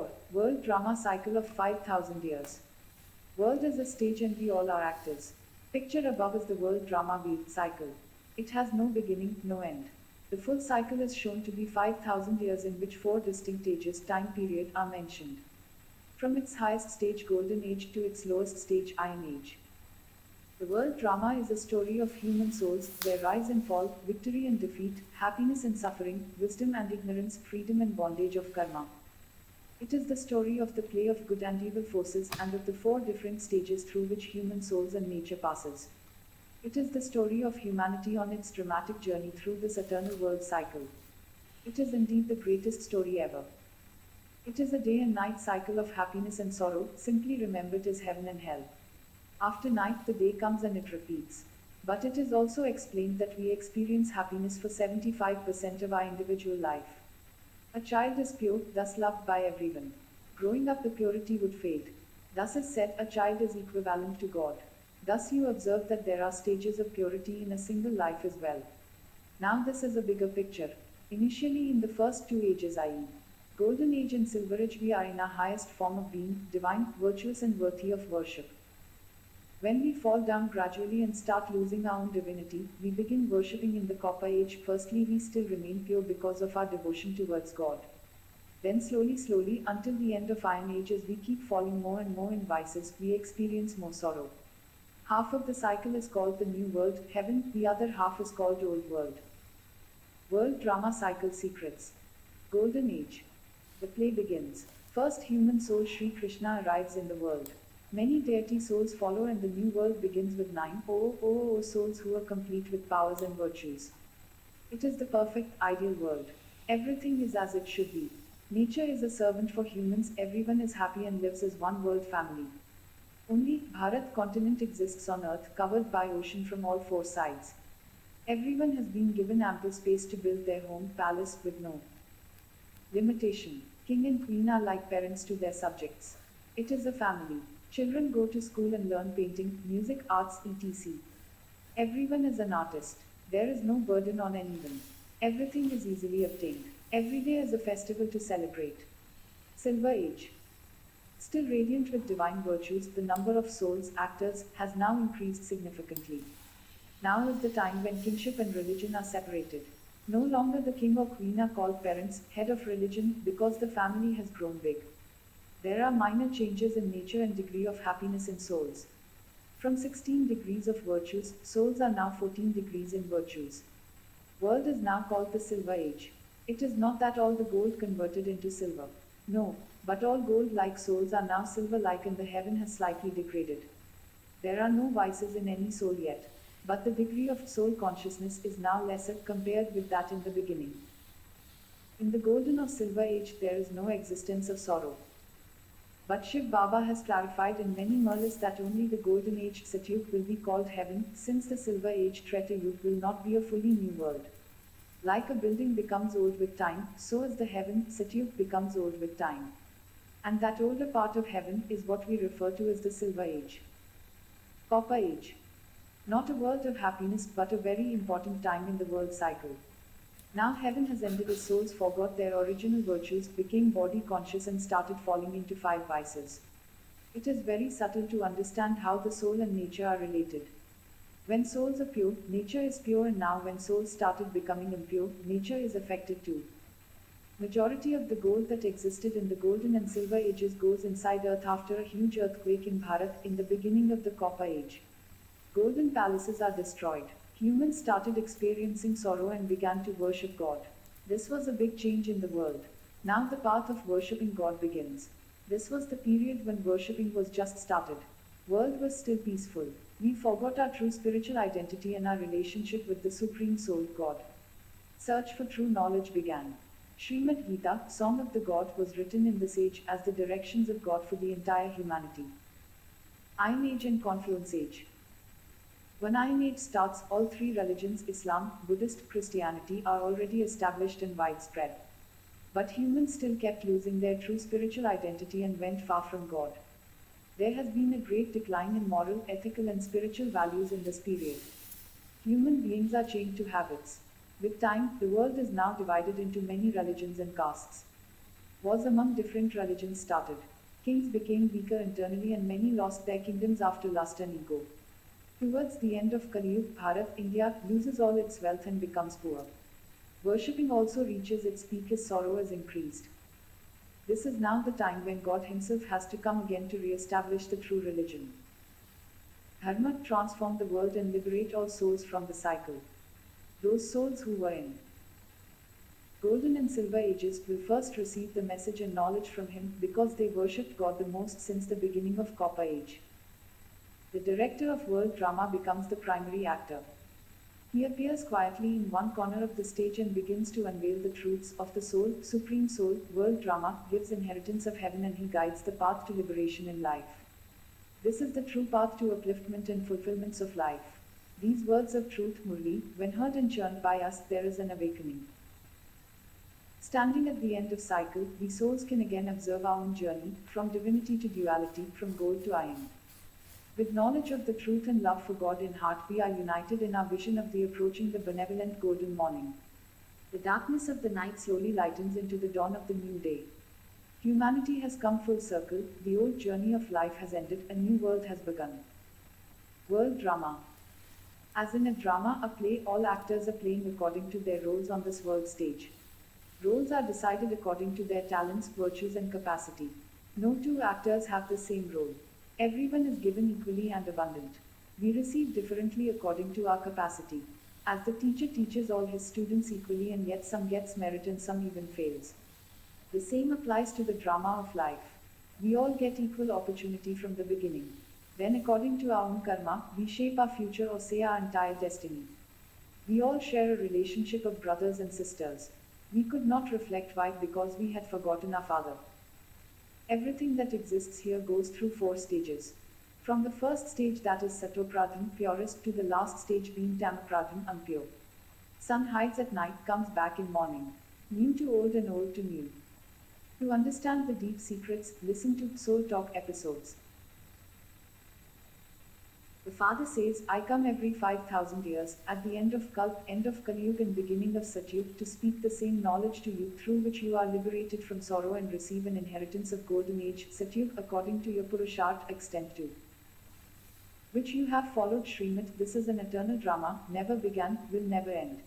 4. World drama cycle of 5,000 years. World is a stage and we all are actors. Picture above is the world drama wheel cycle. It has no beginning, no end. The full cycle is shown to be 5,000 years in which four distinct ages time period are mentioned. From its highest stage Golden Age to its lowest stage Iron Age. The world drama is a story of human souls, their rise and fall, victory and defeat, happiness and suffering, wisdom and ignorance, freedom and bondage of karma. It is the story of the play of good and evil forces and of the four different stages through which human souls and nature passes. It is the story of humanity on its dramatic journey through this eternal world cycle. It is indeed the greatest story ever. It is a day and night cycle of happiness and sorrow, simply remembered as heaven and hell. After night, the day comes and it repeats. But it is also explained that we experience happiness for 75% of our individual life. A child is pure, thus loved by everyone. Growing up, the purity would fade. Thus is said, a child is equivalent to God. Thus you observe that there are stages of purity in a single life as well. Now this is a bigger picture. Initially in the first two ages, i.e. Golden Age and Silver Age, we are in our highest form of being, divine, virtuous and worthy of worship. When we fall down gradually and start losing our own divinity, we begin worshipping in the Copper Age. Firstly, we still remain pure because of our devotion towards God. Then slowly, until the end of Iron Age, as we keep falling more and more in vices, we experience more sorrow. Half of the cycle is called the New World, Heaven, the other half is called Old World. World Drama Cycle Secrets. Golden Age. The play begins. First human soul Sri Krishna arrives in the world. Many deity souls follow and the new world begins with 9,000 souls who are complete with powers and virtues. It is the perfect, ideal world. Everything is as it should be. Nature is a servant for humans, everyone is happy and lives as one world family. Only Bharat continent exists on earth, covered by ocean from all four sides. Everyone has been given ample space to build their home, palace with no limitation. King and queen are like parents to their subjects. It is a family. Children go to school and learn painting, music, arts, etc. Everyone is an artist. There is no burden on anyone. Everything is easily obtained. Every day is a festival to celebrate. Silver Age. Still radiant with divine virtues, the number of souls, actors, has now increased significantly. Now is the time when kingship and religion are separated. No longer the king or queen are called parents, head of religion, because the family has grown big. There are minor changes in nature and degree of happiness in souls. From 16 degrees of virtues, souls are now 14 degrees in virtues. World is now called the Silver Age. It is not that all the gold converted into silver. No, but all gold-like souls are now silver-like and the heaven has slightly degraded. There are no vices in any soul yet, but the degree of soul consciousness is now lesser compared with that in the beginning. In the Golden or Silver Age there is no existence of sorrow. But Shiv Baba has clarified in many murlis that only the Golden Age Satyug will be called heaven, since the Silver Age Treta Yug will not be a fully new world. Like a building becomes old with time, so is the heaven, Satyug, becomes old with time. And that older part of heaven is what we refer to as the Silver Age. Copper Age. Not a world of happiness, but a very important time in the world cycle. Now heaven has ended as souls forgot their original virtues, became body conscious and started falling into five vices. It is very subtle to understand how the soul and nature are related. When souls are pure, nature is pure, and now when souls started becoming impure, nature is affected too. Majority of the gold that existed in the Golden and Silver Ages goes inside earth after a huge earthquake in Bharat in the beginning of the Copper Age. Golden palaces are destroyed. Humans started experiencing sorrow and began to worship God. This was a big change in the world. Now the path of worshipping God begins. This was the period when worshipping was just started. World was still peaceful. We forgot our true spiritual identity and our relationship with the Supreme Soul, God. Search for true knowledge began. Srimad Gita, Song of the God, was written in this age as the directions of God for the entire humanity. Iron Age and Confluence Age. When Iron Age starts, all three religions, Islam, Buddhist, Christianity, are already established and widespread. But humans still kept losing their true spiritual identity and went far from God. There has been a great decline in moral, ethical, and spiritual values in this period. Human beings are chained to habits. With time, the world is now divided into many religions and castes. Wars among different religions started. Kings became weaker internally and many lost their kingdoms after lust and ego. Towards the end of Kali Yuga, Bharat, India, loses all its wealth and becomes poor. Worshipping also reaches its peak as sorrow is increased. This is now the time when God Himself has to come again to re-establish the true religion. Dharma transform the world and liberate all souls from the cycle. Those souls who were in Golden and Silver Ages will first receive the message and knowledge from him because they worshipped God the most since the beginning of Copper Age. The director of world drama becomes the primary actor. He appears quietly in one corner of the stage and begins to unveil the truths of the soul, supreme soul, world drama, gives inheritance of heaven and he guides the path to liberation in life. This is the true path to upliftment and fulfillments of life. These words of truth, Murli, when heard and churned by us, there is an awakening. Standing at the end of cycle, we souls can again observe our own journey, from divinity to duality, from gold to iron. With knowledge of the truth and love for God in heart, we are united in our vision of the approaching the benevolent golden morning. The darkness of the night slowly lightens into the dawn of the new day. Humanity has come full circle, the old journey of life has ended, a new world has begun. World drama. As in a drama, a play, all actors are playing according to their roles on this world stage. Roles are decided according to their talents, virtues, and capacity. No two actors have the same role. Everyone is given equally and abundant. We receive differently according to our capacity. As the teacher teaches all his students equally, and yet some gets merit and some even fails. The same applies to the drama of life. We all get equal opportunity from the beginning. Then, according to our own karma, we shape our future or say our entire destiny. We all share a relationship of brothers and sisters. We could not reflect why because we had forgotten our father. Everything that exists here goes through 4 stages. From the first stage, that is Satopradhan, purest, to the last stage being Tamapradhan, impure. Sun hides at night, comes back in morning. New to old and old to new. To understand the deep secrets, listen to Soul Talk episodes. The Father says, I come every 5,000 years, at the end of Kalp, end of Kali Yuga and beginning of Satyug, to speak the same knowledge to you, through which you are liberated from sorrow and receive an inheritance of golden age, Satyug, according to your Purusharth extent to which you have followed Srimad. This is an eternal drama, never began, will never end.